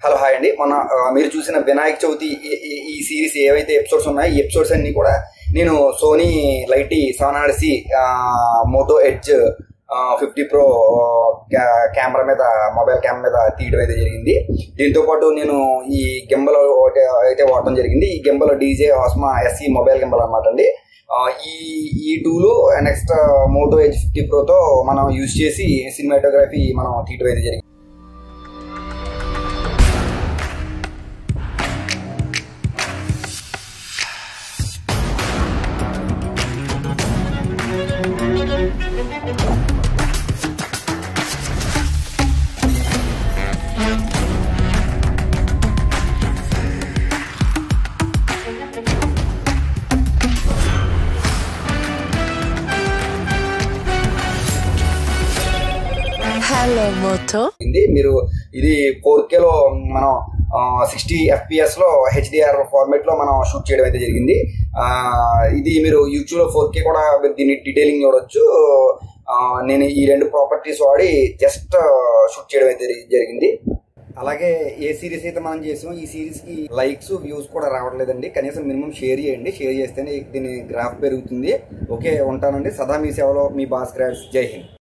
Hello hi అండి. మొన్న మీరు చూసిన వినాయక చవితి ఈ సిరీస్ ఏవైతే ఎపిసోడ్స్ ఉన్నాయో ఈ ఎపిసోడ్స్ అన్ని కూడా నేను సోనీ లైటీ 700C Moto Edge 50 Pro camera మీద మొబైల్ కెమెరా మీద తీయడం అయితే జరిగింది. దీంతో పాటు నేను ఈ గింబల్ అయితే వాడటం జరిగింది. ఈ gimbal DJI Osmo SE mobile gimbal అనమాట అండి. ఈ టూలు నెక్స్ట్ మోటో ఎడ్జ్ 50 Proతో మనం యూజ్ చేసి సినిమాటోగ్రఫీ మనం తీయడం అయితే జరిగింది. హలో మోటో మీరు ఇది 4Kలో మనం 60 FPS లో HDR ఫార్మేట్ లో మనం షూట్ చేయడం అయితే జరిగింది. ఇది మీరు యూట్యూబ్ లో 4K కూడా దీన్ని డీటెయిలింగ్ చూడొచ్చు. నేను ఈ రెండు ప్రాపర్టీస్ వాడి జస్ట్ షూట్ చేయడం అయితే జరిగింది. అలాగే ఏ సిరీస్ అయితే మనం చేసామో ఈ సిరీస్ కి లైక్స్ వ్యూస్ కూడా రావట్లేదండి. కనీసం మినిమం షేర్ చేయండి. షేర్ చేస్తేనే దీని గ్రాఫ్ పెరుగుతుంది. ఓకే, ఉంటానండి. సదా మీ సేవలో మీ భాస్కర్. జై హింద్.